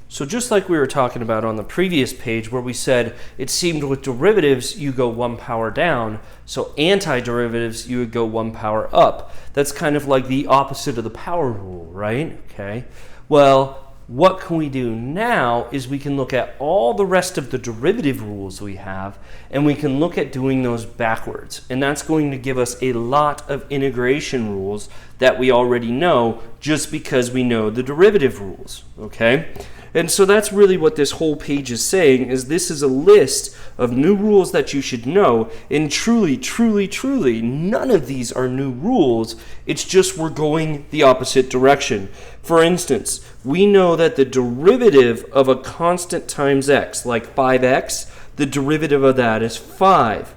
So just like we were talking about on the previous page where we said it seemed with derivatives you go 1 power down, so antiderivatives you would go 1 power up. That's kind of like the opposite of the power rule, right? Okay. Well, what can we do now is we can look at all the rest of the derivative rules we have, and we can look at doing those backwards. And that's going to give us a lot of integration rules that we already know just because we know the derivative rules, okay? And so that's really what this whole page is saying, is this is a list of new rules that you should know, and truly, truly, truly, none of these are new rules. It's just we're going the opposite direction. For instance, we know that the derivative of a constant times x, like 5x, the derivative of that is 5.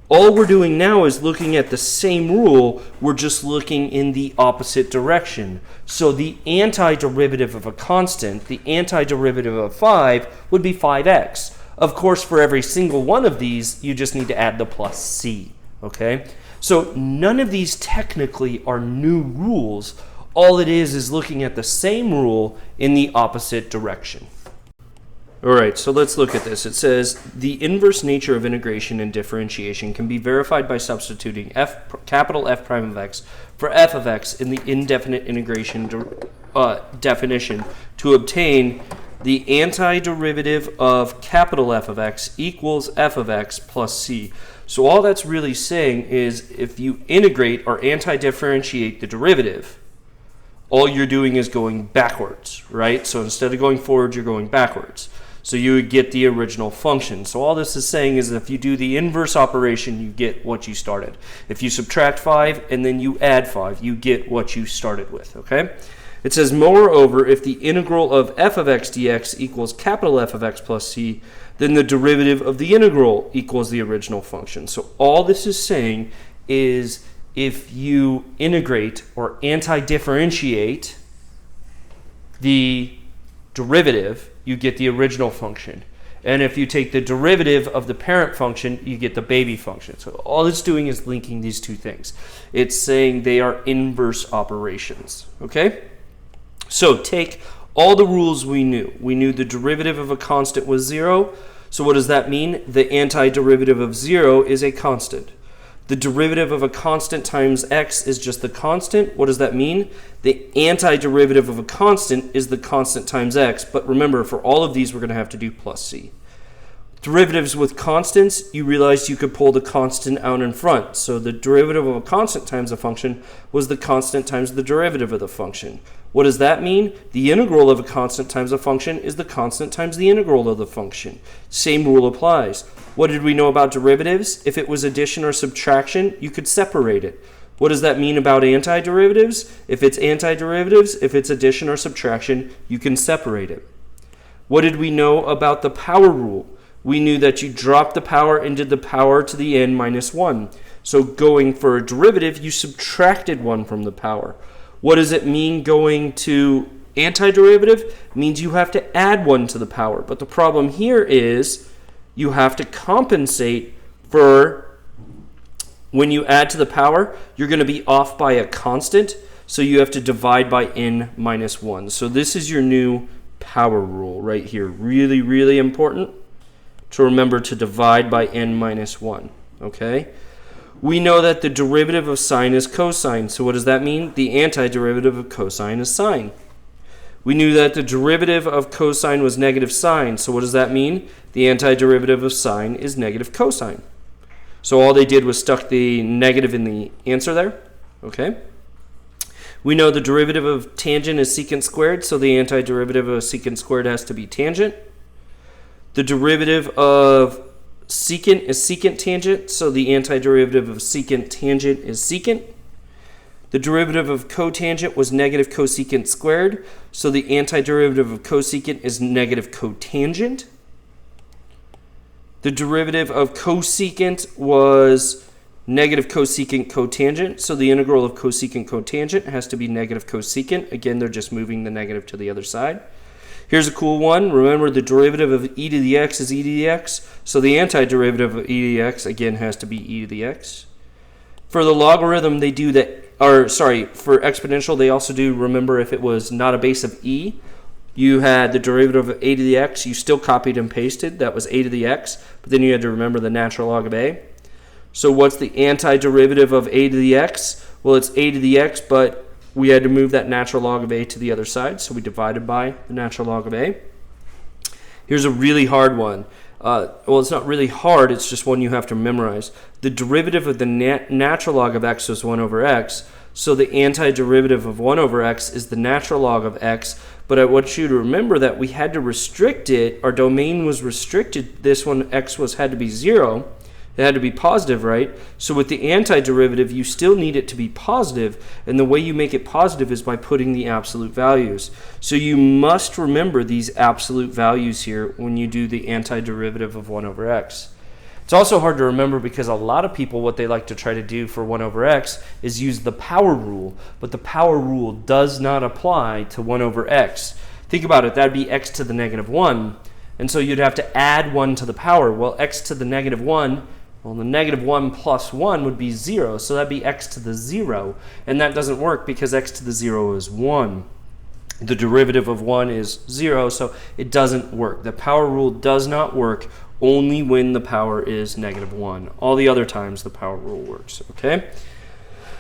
All we're doing now is looking at the same rule, we're just looking in the opposite direction. So the antiderivative of a constant, the antiderivative of 5, would be 5x. Of course, for every single one of these, you just need to add the plus c, okay? So none of these technically are new rules. All it is looking at the same rule in the opposite direction. All right, so let's look at this. It says, the inverse nature of integration and differentiation can be verified by substituting capital F prime of x for f of x in the indefinite integration definition to obtain the antiderivative of capital F of x equals f of x plus c. So all that's really saying is if you integrate or anti-differentiate the derivative, all you're doing is going backwards, right? So instead of going forward, you're going backwards. So you would get the original function. So all this is saying is if you do the inverse operation, you get what you started. If you subtract 5 and then you add 5, you get what you started with, okay? It says, moreover, if the integral of f of x dx equals capital F of x plus c, then the derivative of the integral equals the original function. So all this is saying is if you integrate or anti-differentiate the derivative, you get the original function. And if you take the derivative of the parent function, you get the baby function. So all it's doing is linking these two things. It's saying they are inverse operations, okay? So take all the rules we knew. We knew the derivative of a constant was 0. So what does that mean? The antiderivative of 0 is a constant. The derivative of a constant times x is just the constant. What does that mean? The antiderivative of a constant is the constant times x. But remember, for all of these, we're going to have to do plus c. Derivatives with constants, you realized you could pull the constant out in front. So the derivative of a constant times a function was the constant times the derivative of the function. What does that mean? The integral of a constant times a function is the constant times the integral of the function. Same rule applies. What did we know about derivatives? If it was addition or subtraction, you could separate it. What does that mean about antiderivatives? If it's antiderivatives, if it's addition or subtraction, you can separate it. What did we know about the power rule? We knew that you drop the power and did the power to the n minus 1. So going for a derivative, you subtracted 1 from the power. What does it mean going to antiderivative? It means you have to add 1 to the power. But the problem here is you have to compensate for when you add to the power, you're going to be off by a constant. So you have to divide by n minus 1. So this is your new power rule right here. Really, really important to remember to divide by n minus 1, okay? We know that the derivative of sine is cosine. So what does that mean? The antiderivative of cosine is sine. We knew that the derivative of cosine was negative sine. So what does that mean? The antiderivative of sine is negative cosine. So all they did was stuck the negative in the answer there, okay? We know the derivative of tangent is secant squared, so the antiderivative of secant squared has to be tangent. The derivative of secant is secant tangent, so the antiderivative of secant tangent is secant. The derivative of cotangent was negative cosecant squared, so the antiderivative of cosecant is negative cotangent. The derivative of cosecant was negative cosecant cotangent, so the integral of cosecant cotangent has to be negative cosecant. Again, they're just moving the negative to the other side. Here's a cool one. Remember, the derivative of e to the x is e to the x. So the antiderivative of e to the x, again, has to be e to the x. For the logarithm, they do that, or sorry, for exponential, they also do, remember, if it was not a base of e, you had the derivative of a to the x. You still copied and pasted. That was a to the x. But then you had to remember the natural log of a. So what's the antiderivative of a to the x? Well, it's a to the x, but we had to move that natural log of a to the other side. So we divided by the natural log of a. Here's a really hard one. Well, it's not really hard. It's just one you have to memorize. The derivative of the natural log of x was 1 over x. So the antiderivative of 1 over x is the natural log of x. But I want you to remember that we had to restrict it. Our domain was restricted. This one, x had to be 0. It had to be positive, right? So with the antiderivative, you still need it to be positive, and the way you make it positive is by putting the absolute values. So you must remember these absolute values here when you do the antiderivative of 1 over x. It's also hard to remember because a lot of people, what they like to try to do for 1 over x is use the power rule, but the power rule does not apply to 1 over x. Think about it, that'd be x to the negative 1, and so you'd have to add 1 to the power. Well, x to the negative 1, well, the negative 1 plus 1 would be 0, so that'd be x to the 0, and that doesn't work because x to the 0 is 1. The derivative of 1 is 0, so it doesn't work. The power rule does not work only when the power is negative 1. All the other times the power rule works, okay?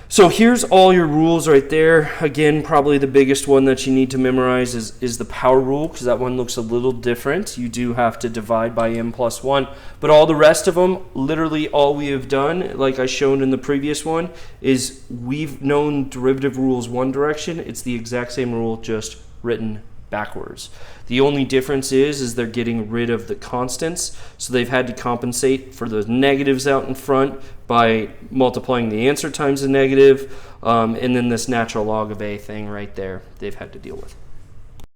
So here's all your rules right there. Again, probably the biggest one that you need to memorize is the power rule, because that one looks a little different. You do have to divide by m plus 1. But all the rest of them, literally all we have done, like I shown in the previous one, is we've known derivative rules one direction. It's the exact same rule, just written backwards. The only difference is they're getting rid of the constants, so they've had to compensate for the negatives out in front by multiplying the answer times the negative, and then this natural log of a thing right there they've had to deal with.